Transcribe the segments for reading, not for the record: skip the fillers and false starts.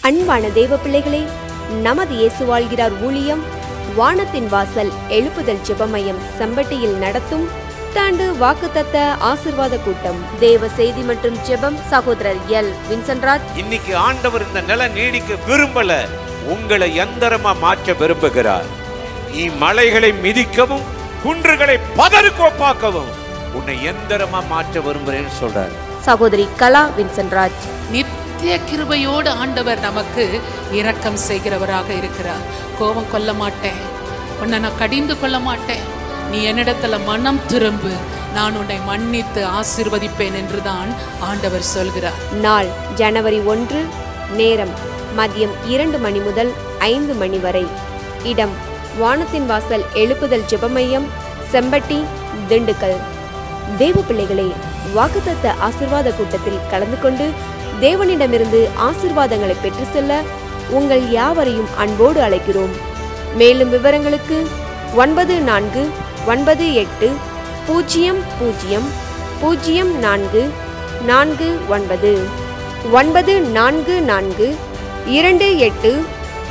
அன்பான தேவ பிள்ளைகளே, நமது இயேசு வாழ்கிறார் ஊழியம் வானத்தின் வாசல் எழுப்புதல் ஜெபமயம் செம்பட்டியில் நடத்தும் தாண்டு வாக்குத்தத்த ஆசீர்வாத கூட்டம். தேவ செய்தி மற்றும் ஜெபம் சகோதரர் எல் வின்சென்ட்ராஜ். இன்னைக்கு ஆண்டவர் இந்த நிலை நீடிக்க விரும்பல, உங்களை எந்திரமா மாற்ற விரும்புகிறார். நீ மலைகளை மிதிக்கவும் குன்றுகளை பதறுக்கோப்பாக்கவும் உன்னை எந்திரமா மாற்ற விரும்புறேன்னு சொல்றார். சகோதரி கலா வின்சென்ட்ராஜ். நித்திய கிருபையோடு ஆண்டவர் நமக்கு இரக்கம் செய்கிறவராக இருக்கிறார். கோபம் கொள்ள மாட்டேன், உன்னை நான் கடிந்து கொள்ள மாட்டேன், நீ என்னிடத்துல மனம் திரும்பு, நான் உன்னை மன்னித்து ஆசீர்வதிப்பேன் என்றுதான் ஆண்டவர் சொல்கிறார். நாள் ஜனவரி 1, நேரம் மதியம் 2 மணி முதல் 5 மணி வரை. இடம் வானத்தின் வாசல் எழுப்புதல் ஜெபமையம் செம்பட்டி, திண்டுக்கல். தேவ பிள்ளைகளே, வாக்குத்தத்த ஆசீர்வாத கூட்டத்தில் கலந்து கொண்டு தேவனிடமிருந்து ஆசீர்வாதங்களை பெற்று செல்ல உங்கள் யாவரையும் அன்போடு அழைக்கிறோம். மேலும் விவரங்களுக்கு 9480000449 928000449.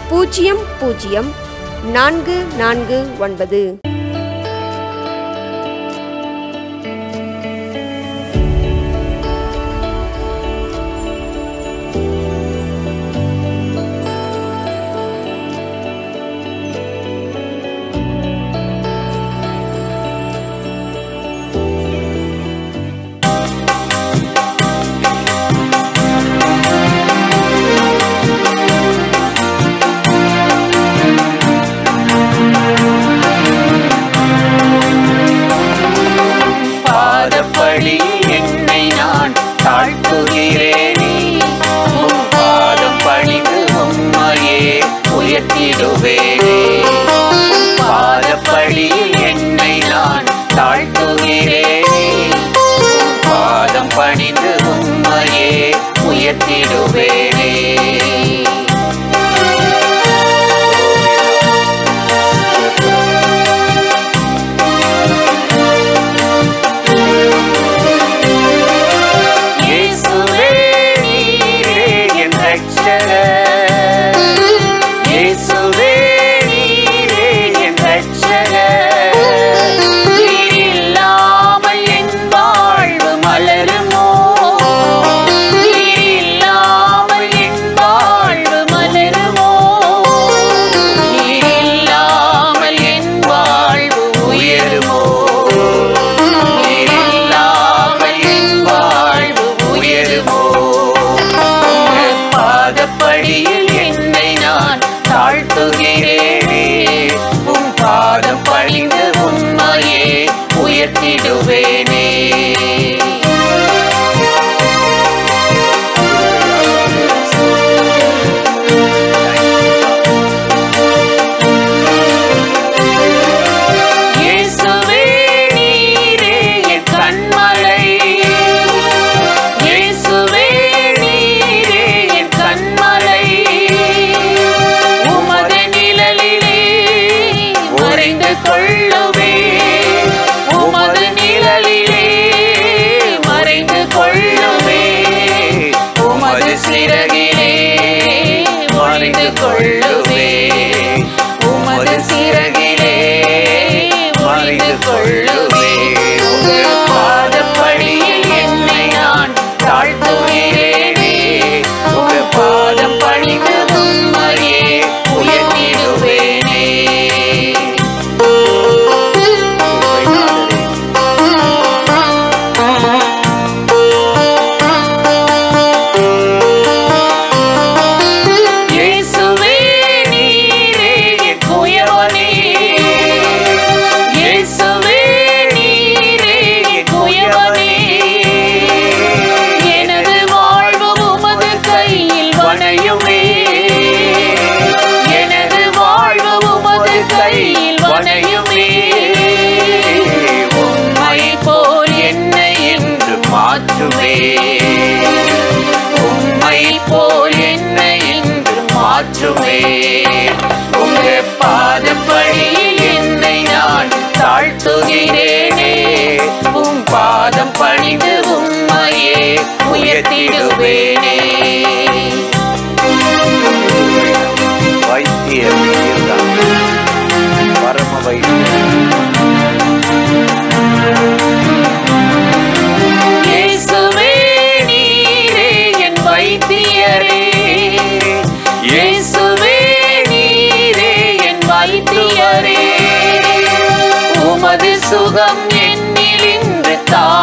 உமது நிழலிலே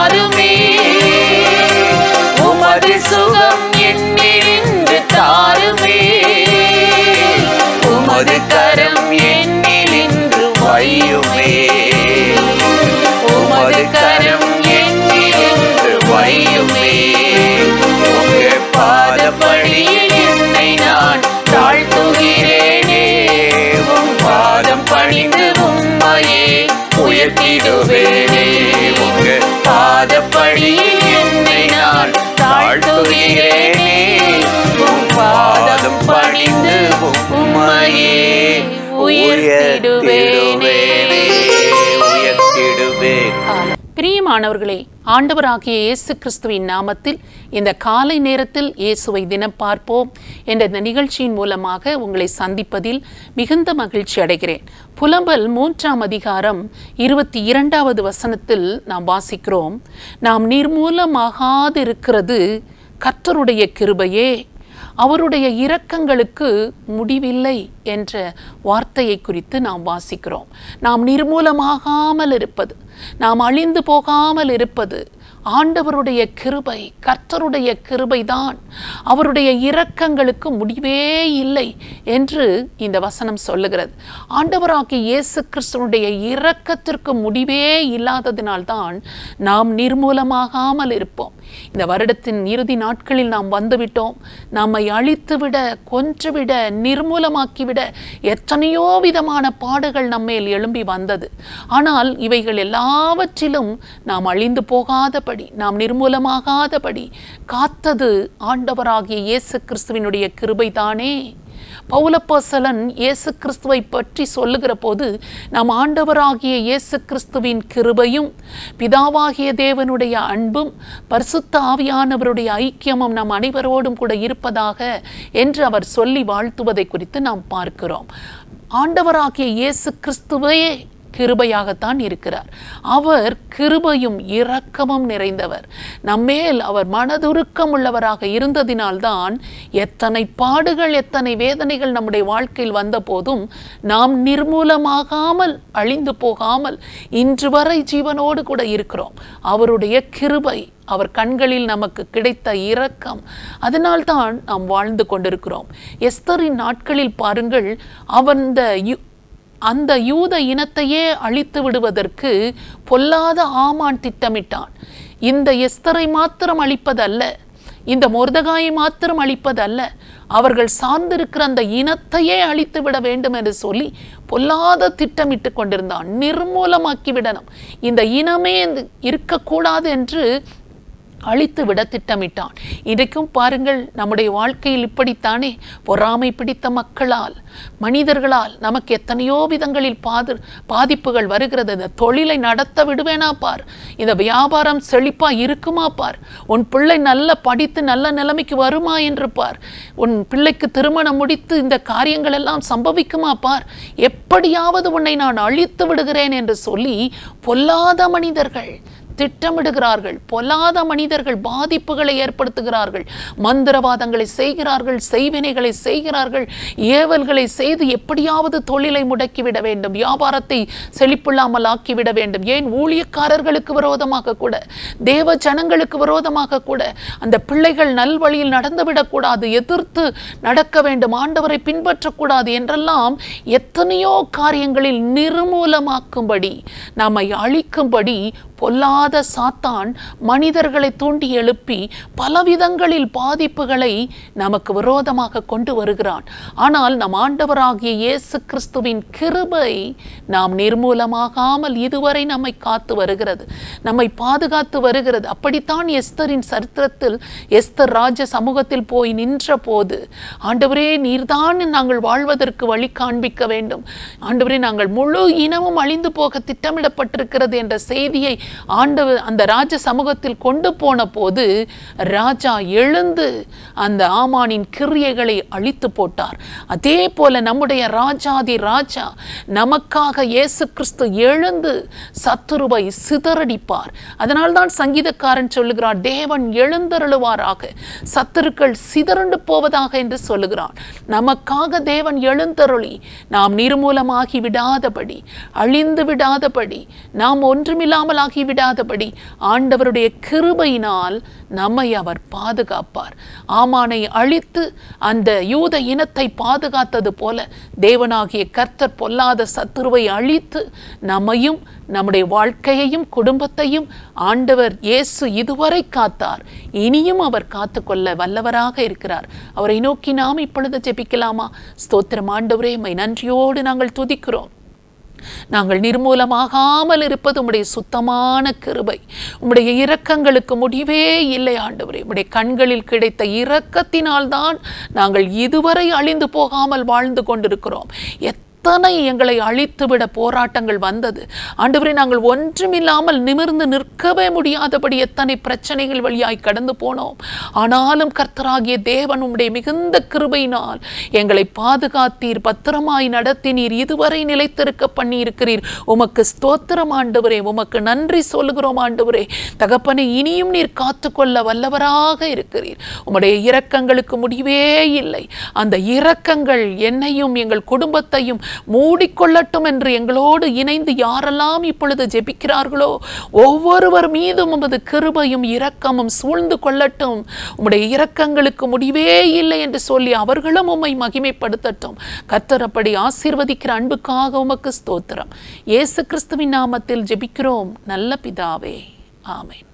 தாருமே, உமது சுகம் என்னிலிருந்து தாருமே, உமது கரம் என்னிலிருந்து வையுமே, உமது கரம் என்னிலிருந்து வையுமே. உங்க பாதப்படியில் என்னை நான் தாழ்த்துகிறேனே, உம் பாதம் பணிந்து உம்மையே உயர்த்திடுவேனே. உங்க பாதப்படியில் என்னை நான் தாழ்த்துகிறேனே, உம் பாதம் பணிந்து உம்மையே உயர்த்திடுவேனே. பிரியமானவர்களே, ஆண்டவராகிய இயேசு கிறிஸ்துவின் நாமத்தில் இந்த காலை நேரத்தில் இயேசுவை தினம் பார்ப்போம் என்ற இந்த நிகழ்ச்சியின் மூலமாக உங்களை சந்திப்பதில் மிகுந்த மகிழ்ச்சி அடைகிறேன். புலம்பல் 3ஆம் அதிகாரம் 22வது வசனத்தில் நாம் வாசிக்கிறோம், நாம் நிர்மூலமாகாதிருக்கிறது கர்த்தருடைய கிருபையே, அவருடைய இரக்கங்களுக்கு முடிவில்லை என்ற வார்த்தையை குறித்து நாம் வாசிக்கிறோம். நாம் நிர்மூலமாகாமல் இருப்பது, நாம் அழிந்து போகாமல் இருப்பது ஆண்டவருடைய கிருபை, கர்த்தருடைய கிருபைதான். அவருடைய இரக்கங்களுக்கு முடிவே இல்லை என்று இந்த வசனம் சொல்லுகிறது. ஆண்டவராகிய இயேசு கிறிஸ்துவுடைய இரக்கத்திற்கு முடிவே இல்லாததினால்தான் நாம் நிர்மூலமாகாமல் இருப்போம். இந்த வருடத்தின் இறுதி நாட்களில் நாம் வந்துவிட்டோம். நம்மை அழித்துவிட, கொன்றுவிட, நிர்மூலமாக்கிவிட எத்தனையோ விதமான பாடுகள் நம்மேல் எழும்பி வந்தது. ஆனால் இவைகள் எல்லாவற்றிலும் நாம் அழிந்து போகாதபடி, நாம் நிர்மூலமாகாதபடி காத்தது ஆண்டவராகிய இயேசு கிறிஸ்துவினுடைய கிருபைதானே. பவுலப்போஸ்தலன் இயேசு கிறிஸ்துவை பற்றி சொல்லுகிற போது, நம் ஆண்டவராகிய இயேசு கிறிஸ்துவின் கிருபையும் பிதாவாகிய தேவனுடைய அன்பும் பரிசுத்த ஆவியானவருடைய ஐக்கியமும் நம் அனைவரோடும் கூட இருப்பதாக என்று அவர் சொல்லி வாழ்த்துவதை குறித்து நாம் பார்க்கிறோம். ஆண்டவராகிய இயேசு கிறிஸ்துவே கிருபையாகத்தான் இருக்கிறார். அவர் கிருபையும் இரக்கமும் நிறைந்தவர். நம்மேல் அவர் மனதுருக்கம் உள்ளவராக இருந்ததினால்தான் எத்தனை பாடுகள், எத்தனை வேதனைகள் நம்முடைய வாழ்க்கையில் வந்த போதும் நாம் நிர்மூலமாகாமல், அழிந்து போகாமல் இன்று வரை ஜீவனோடு கூட இருக்கிறோம். அவருடைய கிருபை, அவர் கண்களில் நமக்கு கிடைத்த இரக்கம், அதனால்தான் நாம் வாழ்ந்து கொண்டிருக்கிறோம். எஸ்தரின் நாட்களில் பாருங்கள், அந்த யூத இனத்தையே அழித்து விடுவதற்கு பொல்லாத ஆமான் திட்டமிட்டான். இந்த எஸ்தரை மாத்திரம் அழிப்பதல்ல, இந்த மொர்தகாயை மாத்திரம் அழிப்பதல்ல, அவர்கள் சார்ந்திருக்கிற அந்த இனத்தையே அழித்து விட வேண்டும் என்று சொல்லி பொல்லாத திட்டமிட்டு கொண்டிருந்தான். நிர்மூலமாக்கி விடணும், இந்த இனமே இருக்கக்கூடாது என்று அழித்து விட திட்டமிட்டான். இன்றைக்கும் பாருங்கள், நம்முடைய வாழ்க்கையில் இப்படித்தானே பொறாமை பிடித்த மக்களால், மனிதர்களால் நமக்கு எத்தனையோ விதங்களில் பாதிப்புகள் வருகிறது. இந்த தொழிலை நடத்த விடுவேனா பார், இந்த வியாபாரம் செழிப்பா இருக்குமா பார், உன் பிள்ளை நல்ல படித்து நல்ல நிலைமைக்கு வருமா என்று பார், உன் பிள்ளைக்கு திருமணம் முடித்து இந்த காரியங்கள் எல்லாம் சம்பவிக்குமா பார், எப்படியாவது உன்னை நான் அழித்து விடுகிறேன் என்று சொல்லி பொல்லாத மனிதர்கள் திட்டமிடுகிறார்கள். பொல்லாத மனிதர்கள் பாதிப்புகளை ஏற்படுத்துகிறார்கள். மந்திரவாதங்களை செய்கிறார்கள், செய்வினைகளை செய்கிறார்கள், ஏவல்களை செய்து எப்படியாவது தொழிலை முடக்கிவிட வேண்டும், வியாபாரத்தை செழிப்பில்லாமல் ஆக்கிவிட வேண்டும். ஏன் ஊழியக்காரர்களுக்கு விரோதமாக கூட, தேவ ஜனங்களுக்கு விரோதமாக கூட அந்த பிள்ளைகள் நல்வழியில் நடந்துவிடக்கூடாது, எதிர்த்து நடக்க வேண்டும், ஆண்டவரை பின்பற்றக்கூடாது என்றெல்லாம் எத்தனையோ காரியங்களில் நிர்மூலமாக்கும்படி, நம்மை அழிக்கும்படி பொல்லாத சாத்தான் மனிதர்களை தூண்டி எழுப்பி பலவிதங்களில் பாதிப்புகளை நமக்கு விரோதமாக கொண்டு வருகிறான். ஆனால் நம் ஆண்டவராகிய இயேசு கிறிஸ்துவின் கிருபை நாம் நிர்மூலமாகாமல் இதுவரை நம்மை காத்து வருகிறது, நம்மை பாதுகாத்து வருகிறது. அப்படித்தான் எஸ்தரின் சரித்திரத்தில் எஸ்தர் ராஜ சமூகத்தில் போய் நின்ற போது, ஆண்டவரே நீர்தான் நாங்கள் வாழ்வதற்கு வழி காண்பிக்க வேண்டும், ஆண்டவரே நாங்கள் முழு இனமும் அழிந்து போக திட்டமிடப்பட்டிருக்கிறது என்ற செய்தியை ஆண்டவர் அந்த ராஜ சமூகத்தில் கொண்டு போன போது ராஜா எழுந்து அந்த ஆமானின் கிரியைகளை அழித்து போட்டார். அதே போல நம்முடைய ராஜாதி ராஜா நமக்காக இயேசு கிறிஸ்து எழுந்து சத்துருவை சிதறடிப்பார். அதனால்தான் சங்கீதக்காரன் சொல்லுகிறார், தேவன் எழுந்தருளுவாராக, சத்துருக்கள் சிதறண்டு போவதாக என்று சொல்லுகிறான். நமக்காக தேவன் எழுந்தருளி நாம் நிர்மூலமாகி விடாதபடி, அழிந்து விடாதபடி, நாம் ஒன்றுமில்லாமலாகி ஆகிவிடாதபடி ஆண்டவருடைய கிருபையினால் நம்மை அவர் பாதுகாப்பார். ஆமானை அழித்து அந்த யூத இனத்தை பாதுகாத்தது போல தேவனாகிய கர்த்தர் பொல்லாத சத்துருவை அழித்து நம்மையும் நம்முடைய வாழ்க்கையையும் குடும்பத்தையும் ஆண்டவர் இயேசு இதுவரை காத்தார். இனியும் அவர் காத்துக்கொள்ள வல்லவராக இருக்கிறார். அவரை நோக்கி நாம் இப்பொழுது ஜெபிக்கலாமா? ஸ்தோத்திரம் ஆண்டவரே, உம்மை நன்றியோடு நாங்கள் துதிக்கிறோம். நாங்கள் நிர்மூலமாகாமல் இருப்பது உம்முடைய சுத்தமான கிருபை. உம்முடைய இரக்கங்களுக்கு முடிவே இல்லை ஆண்டவரே. உம்முடைய கண்களில் கிடைத்த இரக்கத்தினால்தான் நாங்கள் இதுவரை அழிந்து போகாமல் வாழ்ந்து கொண்டிருக்கிறோம். எத்தனை எங்களை அழித்துவிட போராட்டங்கள் வந்தது ஆண்டவரே. நாங்கள் ஒன்றுமில்லாமல் நிமிர்ந்து நிற்கவே முடியாதபடி எத்தனை பிரச்சனைகள் வழியாய் கடந்து போனோம். ஆனாலும் கர்த்தராகிய தேவன் உம்முடைய மிகுந்த கிருபையினால் எங்களை பாதுகாத்தீர், பத்திரமாய் நடத்தினீர், இதுவரை நிலைத்திருக்க பண்ணி இருக்கிறீர். உமக்கு ஸ்தோத்திரம் ஆண்டவரே, உமக்கு நன்றி சொல்லுகிறோம் ஆண்டவரே. தகப்பனை, இனியும் நீர் காத்துக்கொள்ள வல்லவராக இருக்கிறீர். உம்முடைய இரக்கங்களுக்கு முடிவே இல்லை. அந்த இரக்கங்கள் என்னையும் எங்கள் குடும்பத்தையும் மூடிக்கொள்ளட்டும் என்று எங்களோடு இணைந்து யாரெல்லாம் இப்பொழுது ஜெபிக்கிறார்களோ ஒவ்வொருவர் மீதும் உமது கிருபையும் இரக்கமும் சூழ்ந்து கொள்ளட்டும். உம்முடைய இரக்கங்களுக்கு முடிவே இல்லை என்று சொல்லி அவர்களும் உம்மை மகிமைப்படுத்தட்டும். கர்த்தர் அப்படி ஆசீர்வதிக்கிற அன்புக்காக உமக்கு ஸ்தோத்திரம். இயேசு கிறிஸ்துவின் நாமத்தில் ஜெபிக்கிறோம் நல்ல பிதாவே, ஆமென்.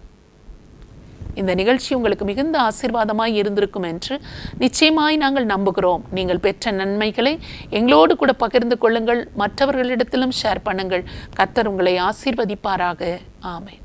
இந்த நிகழ்ச்சி உங்களுக்கு மிகுந்த ஆசீர்வாதமாய் இருந்திருக்கும் என்று நிச்சயமாய் நாங்கள் நம்புகிறோம். நீங்கள் பெற்ற நன்மைகளை எங்களோடு கூட பகிர்ந்து கொள்ளுங்கள், மற்றவர்களிடத்திலும் ஷேர் பண்ணுங்கள். கர்த்தர் உங்களை ஆசீர்வதிப்பாராக. ஆமென்.